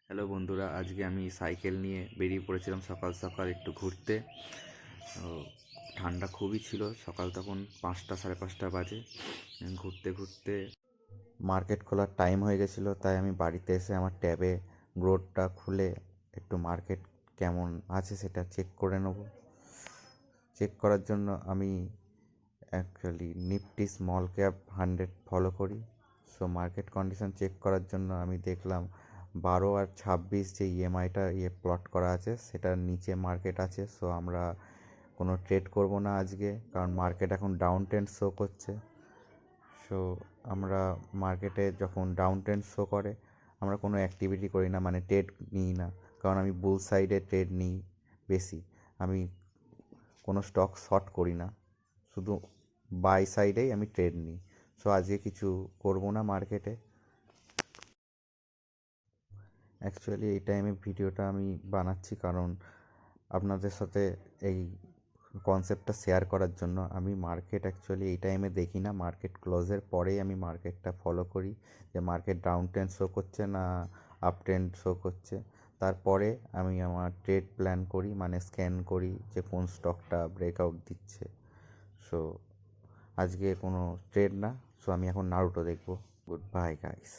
Hello বন্ধুরা, আজকে আমি সাইকেল নিয়ে বেরিয়ে পড়েছিলাম সকাল সকাল একটু ঘুরতে। ঠান্ডা খুবই ছিল, সকাল তখন 5টা সাড়ে 5টা বাজে। ঘুরতে ঘুরতে মার্কেট খোলার টাইম হয়ে গেছিলো, তাই আমি বাড়িতে এসে আমার ট্যাবে গ্রোডটা খুলে একটু মার্কেট কেমন আছে সেটা চেক করে নেব। চেক করার জন্য আমি actually Nifty small cap 100 follow করি। সো মার্কেট কন্ডিশন চেক করার জন্য আমি দেখলাম 12 আর 26 যে ইএমআইটা প্লট করা আছে সেটার নিচে মার্কেট আছে। সো আমরা কোনো ট্রেড করব না আজকে, কারণ মার্কেট এখন ডাউন ট্রেন্ড শো করছে। সো আমরা মার্কেটে যখন ডাউন ট্রেন্ড শো করে আমরা কোনো অ্যাক্টিভিটি করি না, মানে ট্রেড নিই না, কারণ আমি বুল সাইডে ট্রেড নিই বেশি। আমি কোনো স্টক শর্ট করি না, শুধু বাই সাইডেই আমি ট্রেড নিই। সো আজকে কিছু করব না মার্কেটে। অ্যাকচুয়ালি এই টাইমে ভিডিওটা আমি বানাচ্ছি কারণ আপনাদের সাথে এই কনসেপ্টটা শেয়ার করার জন্য। আমি মার্কেট অ্যাকচুয়ালি এই টাইমে দেখি না, মার্কেট ক্লোজের পরেই আমি মার্কেটটা ফলো করি যে মার্কেট ডাউন ট্রেন্ড শো করছে না আপ ট্রেন্ড শো করছে। তারপরে আমি আমার ট্রেড প্ল্যান করি, মানে স্ক্যান করি যে কোন স্টকটা ব্রেকআউট দিচ্ছে। সো আজকে কোনো ট্রেড না, সো আমি এখন নারুটো দেখবো। Good bye guys.